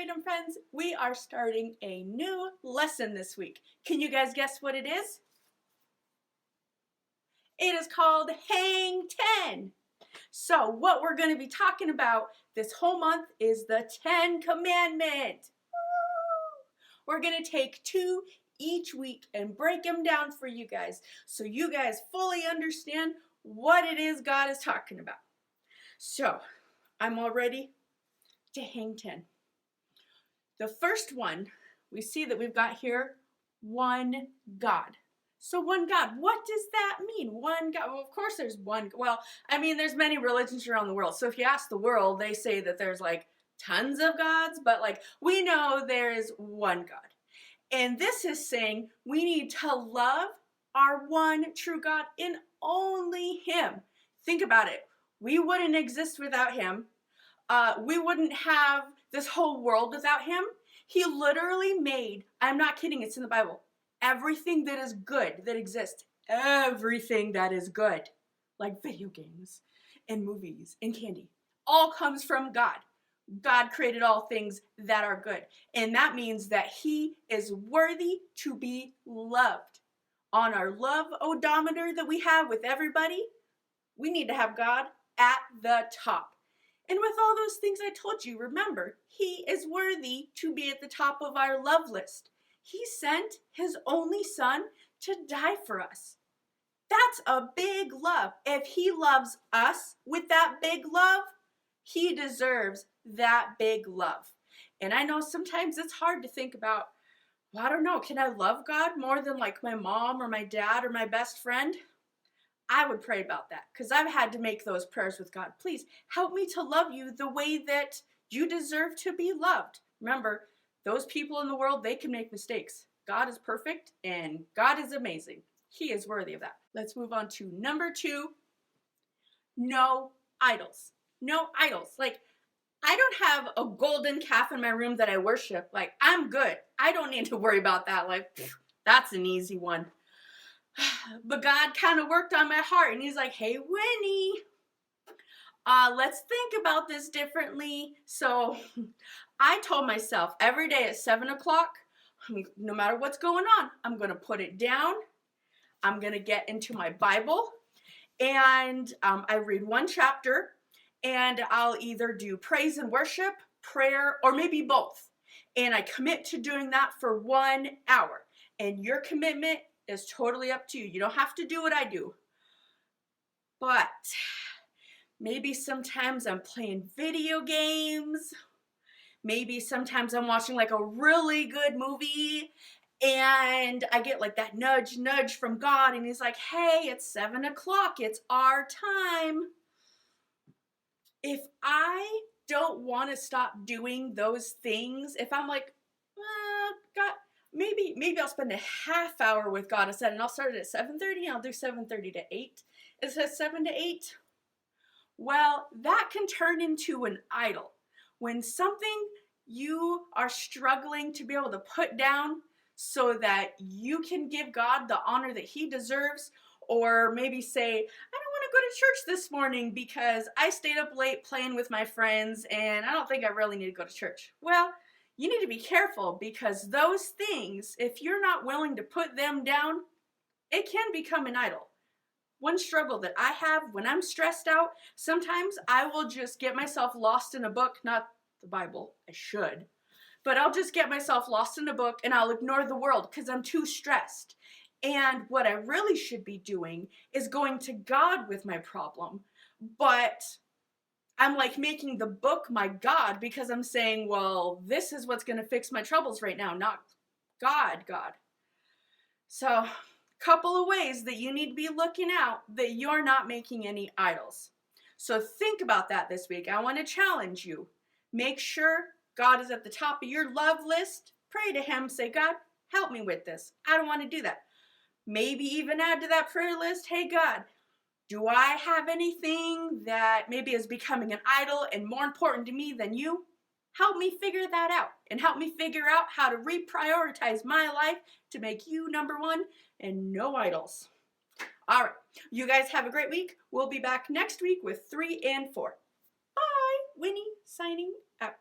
Freedom Friends, we are starting a new lesson this week. Can you guys guess what it is? It is called Hang 10. So what we're going to be talking about this whole month is the 10 Commandments. We're going to take 2 each week and break them down for you guys so you guys fully understand what it is God is talking about. So I'm all ready to hang 10. The first one, we see that we've got here one God. So one God, what does that mean? One God. Well, of course there's one. Well, I mean, there's many religions around the world. So if you ask the world, they say that there's like tons of gods, but like we know there is one God. And this is saying we need to love our one true God and only Him. Think about it. We wouldn't exist without Him. We wouldn't have this whole world without Him. He literally made, I'm not kidding, it's in the Bible, everything that is good that exists, everything that is good, like video games and movies and candy, all comes from God. God created all things that are good. And that means that He is worthy to be loved. On our love odometer that we have with everybody, we need to have God at the top. And with all those things I told you, remember, He is worthy to be at the top of our love list. He sent His only Son to die for us. That's a big love. If He loves us with that big love, He deserves that big love. And I know sometimes it's hard to think about, well, I don't know, can I love God more than like my mom or my dad or my best friend? I would pray about that because I've had to make those prayers with God. Please help me to love you the way that you deserve to be loved. Remember, those people in the world, they can make mistakes. God is perfect and God is amazing. He is worthy of that. Let's move on to number 2. No idols. No idols. Like, I don't have a golden calf in my room that I worship. Like, I'm good. I don't need to worry about that. Like, that's an easy one. But God kind of worked on my heart and He's like, hey, Winnie, let's think about this differently. So I told myself every day at 7 o'clock, no matter what's going on, I'm going to put it down. I'm going to get into my Bible and I read one chapter and I'll either do praise and worship, prayer, or maybe both. And I commit to doing that for 1 hour. And your commitment is totally up to you. You don't have to do what I do. But maybe sometimes I'm playing video games. Maybe sometimes I'm watching like a really good movie and I get like that nudge from God and He's like, hey, it's 7 o'clock. It's our time. If I don't want to stop doing those things, if I'm like, God, maybe I'll spend a half hour with God instead, and I'll start it at 7:30, and I'll do 7:30 to 8. It says 7 to 8. Well, that can turn into an idol. When something you are struggling to be able to put down so that you can give God the honor that He deserves, or maybe say, I don't want to go to church this morning because I stayed up late playing with my friends, and I don't think I really need to go to church. Well, you need to be careful because those things, if you're not willing to put them down, it can become an idol. One struggle that I have when I'm stressed out, sometimes I will just get myself lost in a book, not the Bible, I should, but I'll just get myself lost in a book and I'll ignore the world because I'm too stressed. And what I really should be doing is going to God with my problem, but I'm like making the book my God because I'm saying, well, this is what's going to fix my troubles right now, not God. So, couple of ways that you need to be looking out that you're not making any idols. So think about that this week. I want to challenge you. Make sure God is at the top of your love list. Pray to Him. Say, God, help me with this. I don't want to do that. Maybe even add to that prayer list, hey, God, do I have anything that maybe is becoming an idol and more important to me than you? Help me figure that out and help me figure out how to reprioritize my life to make you number 1 and no idols. All right, you guys have a great week. We'll be back next week with 3 and 4. Bye. Winnie signing out.